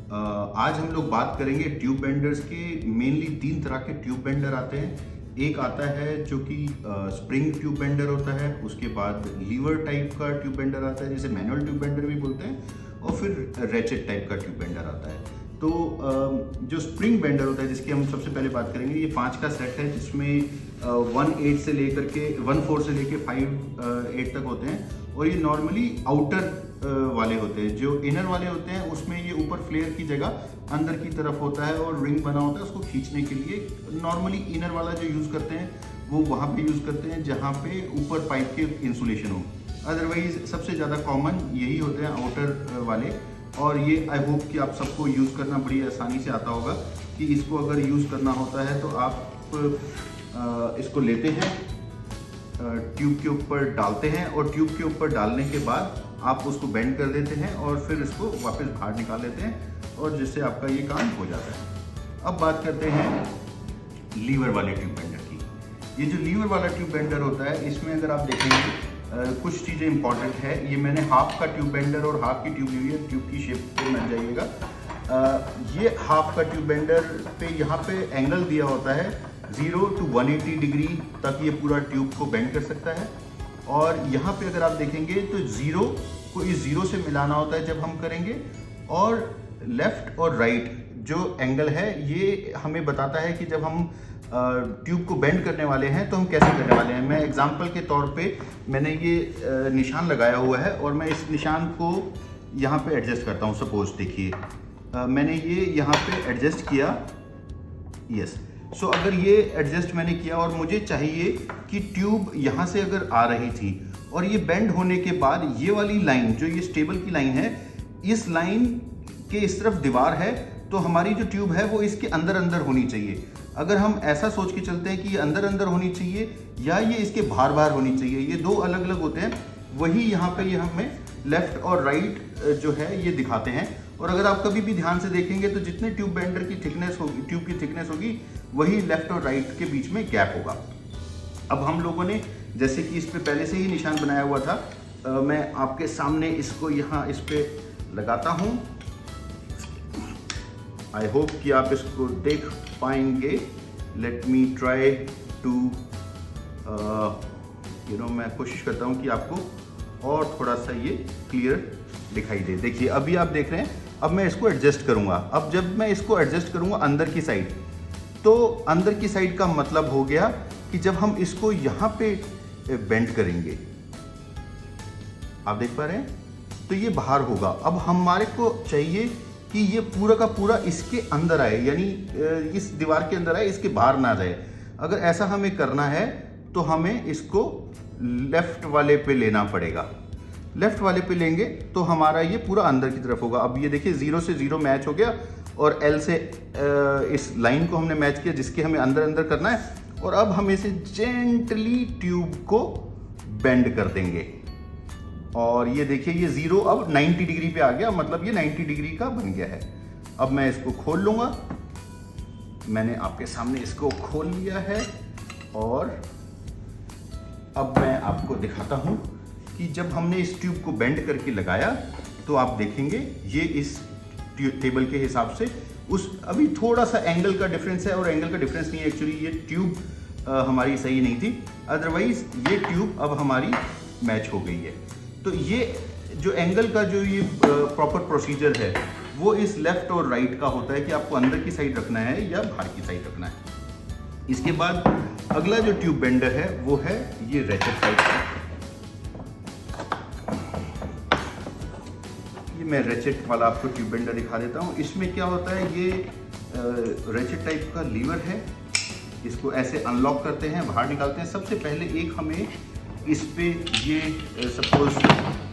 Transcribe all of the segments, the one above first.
आज हम लोग बात करेंगे ट्यूब बेंडर्स के। मेनली तीन तरह के ट्यूब बेंडर आते हैं। एक आता है जो कि स्प्रिंग ट्यूब बेंडर होता है, उसके बाद लीवर टाइप का ट्यूब बेंडर आता है जिसे मैनुअल ट्यूब बेंडर भी बोलते हैं, और फिर रेचेट टाइप का ट्यूब बेंडर आता है। तो जो स्प्रिंग बेंडर होता है जिसकी हम सबसे पहले बात करेंगे, ये 5 का सेट है जिसमें 1/8 से लेकर के 1/4 से लेकर 5/8 तक होते हैं। और ये नॉर्मली आउटर वाले होते हैं। जो इनर वाले होते हैं उसमें ये ऊपर फ्लेयर की जगह अंदर की तरफ होता है और रिंग बना होता है उसको खींचने के लिए। नॉर्मली इनर वाला जो यूज़ करते हैं वो वहाँ पे यूज़ करते हैं जहाँ पे ऊपर पाइप के इंसुलेशन हो। अदरवाइज सबसे ज़्यादा कॉमन यही होते हैं आउटर वाले। और ये आई होप कि आप सबको यूज़ करना बड़ी आसानी से आता होगा कि इसको अगर यूज़ करना होता है तो आप इसको लेते हैं, ट्यूब के ऊपर डालते हैं और ट्यूब के ऊपर डालने के बाद आप उसको बेंड कर देते हैं और फिर इसको वापस बाहर निकाल लेते हैं और जिससे आपका ये काम हो जाता है। अब बात करते हैं लीवर वाले ट्यूब बेंडर की। ये जो लीवर वाला ट्यूब बेंडर होता है इसमें अगर आप देखेंगे कुछ चीज़ें इंपॉर्टेंट है। ये मैंने हाफ का ट्यूब बेंडर और हाफ की ट्यूब ली हुई है, ट्यूब की शेप पे मत जाइएगा। ये हाफ का ट्यूब बेंडर पे यहाँ पे एंगल दिया होता है 0 to 180 डिग्री तक ये पूरा ट्यूब को बेंड कर सकता है। और यहाँ पे अगर आप देखेंगे तो ज़ीरो को इस ज़ीरो से मिलाना होता है जब हम करेंगे, और लेफ़्ट और राइट जो एंगल है ये हमें बताता है कि जब हम ट्यूब को बेंड करने वाले हैं तो हम कैसे करने वाले हैं। मैं एग्जांपल के तौर पे मैंने ये निशान लगाया हुआ है और मैं इस निशान को यहाँ पे एडजस्ट करता हूँ। सपोज देखिए मैंने ये यहाँ पे एडजस्ट किया, यस। सो अगर ये एडजस्ट मैंने किया और मुझे चाहिए कि ट्यूब यहाँ से अगर आ रही थी और ये बेंड होने के बाद ये वाली लाइन जो ये स्टेबल की लाइन है, इस लाइन के इस तरफ दीवार है तो हमारी जो ट्यूब है वो इसके अंदर अंदर होनी चाहिए। अगर हम ऐसा सोच के चलते हैं कि ये अंदर अंदर होनी चाहिए या ये इसके बाहर बाहर होनी चाहिए, ये दो अलग अलग होते हैं। वही यहाँ पे ये हमें लेफ्ट और राइट जो है ये दिखाते हैं। और अगर आप कभी भी ध्यान से देखेंगे तो जितने ट्यूब बेंडर की थिकनेस होगी, ट्यूब की थिकनेस होगी, वही लेफ्ट और राइट के बीच में गैप होगा। अब हम लोगों ने जैसे कि इस पे पहले से ही निशान बनाया हुआ था, मैं आपके सामने इसको यहाँ इस पे लगाता हूँ। आई होप कि आप इसको देख पाएंगे। लेट मी ट्राई टू मैं कोशिश करता हूँ कि आपको और थोड़ा सा ये क्लियर दिखाई दे। देखिए अभी आप देख रहे हैं। अब मैं इसको एडजस्ट करूँगा। अब जब मैं इसको एडजस्ट करूँगा अंदर की साइड, तो अंदर की साइड का मतलब हो गया कि जब हम इसको यहाँ पे बेंड करेंगे, आप देख पा रहे हैं, तो ये बाहर होगा। अब हमारे को चाहिए कि ये पूरा का पूरा इसके अंदर आए, यानी इस दीवार के अंदर आए, इसके बाहर ना जाए। अगर ऐसा हमें करना है तो हमें इसको लेफ्ट वाले पे लेना पड़ेगा। लेफ्ट वाले पे लेंगे तो हमारा ये पूरा अंदर की तरफ होगा। अब ये देखिए 0 से 0 मैच हो गया और L से इस लाइन को हमने मैच किया जिसके हमें अंदर अंदर करना है। और अब हम इसे जेंटली ट्यूब को बेंड कर देंगे और ये देखिए ये 0 अब 90 डिग्री पे आ गया, मतलब ये 90 डिग्री का बन गया है। अब मैं इसको खोल लूँगा। मैंने आपके सामने इसको खोल लिया है और अब मैं आपको दिखाता हूँ कि जब हमने इस ट्यूब को बेंड करके लगाया तो आप देखेंगे ये इस टेबल के हिसाब से उस अभी थोड़ा सा एंगल का डिफरेंस है, और एंगल का डिफरेंस नहीं है एक्चुअली, ये ट्यूब हमारी सही नहीं थी। अदरवाइज ये ट्यूब अब हमारी मैच हो गई है। तो ये जो एंगल का जो ये प्रॉपर प्रोसीजर है वो इस लेफ्ट और राइट का होता है कि आपको अंदर की साइड रखना है या बाहर की साइड रखना है। इसके बाद अगला जो ट्यूब बेंडर है वो है ये रेचेट टाइप का। ये मैं रेचेट वाला आपको ट्यूब बेंडर दिखा देता हूँ। इसमें क्या होता है, ये रेचेट टाइप का लीवर है, इसको ऐसे अनलॉक करते हैं, बाहर निकालते हैं। सबसे पहले एक हमें इस पे ये सपोज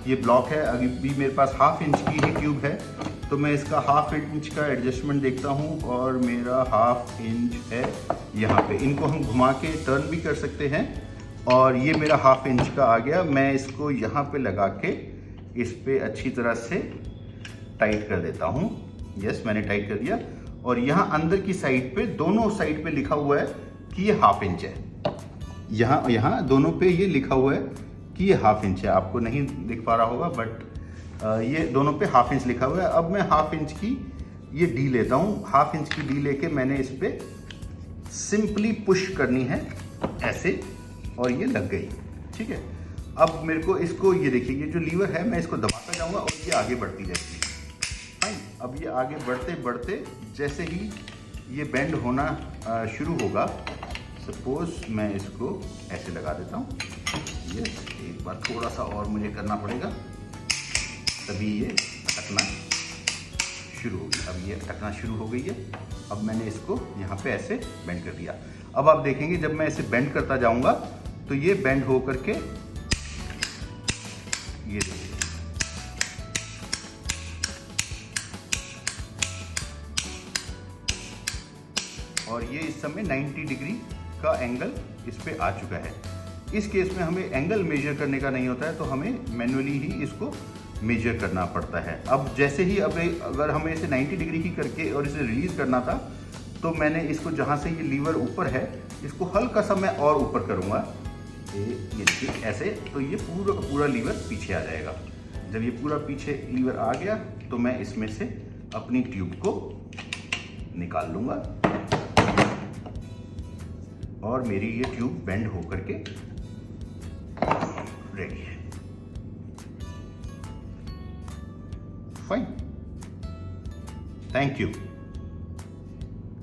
ये ब्लॉक है, अभी भी मेरे पास 1/2 इंच की ही ट्यूब है तो मैं इसका 1/2 इंच का एडजस्टमेंट देखता हूँ और मेरा 1/2 इंच है यहाँ पे। इनको हम घुमा के टर्न भी कर सकते हैं और ये मेरा 1/2 इंच का आ गया। मैं इसको यहाँ पे लगा के इस पे अच्छी तरह से टाइट कर देता हूँ। यस, मैंने टाइट कर दिया। और यहाँ अंदर की साइड पे, दोनों साइड पे लिखा हुआ है कि ये 1/2 इंच है। यहाँ दोनों पे ये लिखा हुआ है कि ये 1/2 इंच है। आपको नहीं दिख पा रहा होगा बट ये दोनों पे 1/2 इंच लिखा हुआ है। अब मैं 1/2 इंच की ये डी लेता हूँ, 1/2 इंच की डी लेके मैंने इस पे सिंपली पुश करनी है ऐसे, और ये लग गई। ठीक है, अब मेरे को इसको, ये देखिए ये जो लीवर है मैं इसको दबाता जाऊंगा और ये आगे बढ़ती जाएगी। फाइन, अब ये आगे बढ़ते बढ़ते जैसे ही ये बेंड होना शुरू होगा, सपोज मैं इसको ऐसे लगा देता हूँ। ये एक बार थोड़ा सा और मुझे करना पड़ेगा, तभी ये अटकना शुरू होगी। अब ये अटकना शुरू हो गई है। अब मैंने इसको यहाँ पे ऐसे बेंड कर दिया। अब आप देखेंगे जब मैं इसे बेंड करता जाऊंगा तो ये बेंड हो करके ये देखिए, और ये इस समय 90 डिग्री का एंगल इस पे आ चुका है। इस केस में हमें एंगल मेजर करने का नहीं होता है, तो हमें मैन्युअली ही इसको मेजर करना पड़ता है। अब जैसे ही अगर हमें इसे 90 डिग्री की करके और इसे रिलीज करना था, तो मैंने इसको जहाँ से ये लीवर ऊपर है, इसको हल्का सा मैं और ऊपर करूँगा, ये देखिए ऐसे, तो ये पूरा का पूरा लीवर पीछे आ जाएगा। जब ये पूरा पीछे लीवर आ गया तो मैं इसमें से अपनी ट्यूब को निकाल लूँगा और मेरी ये ट्यूब बेंड हो करके रेडी है। Fine, thank you.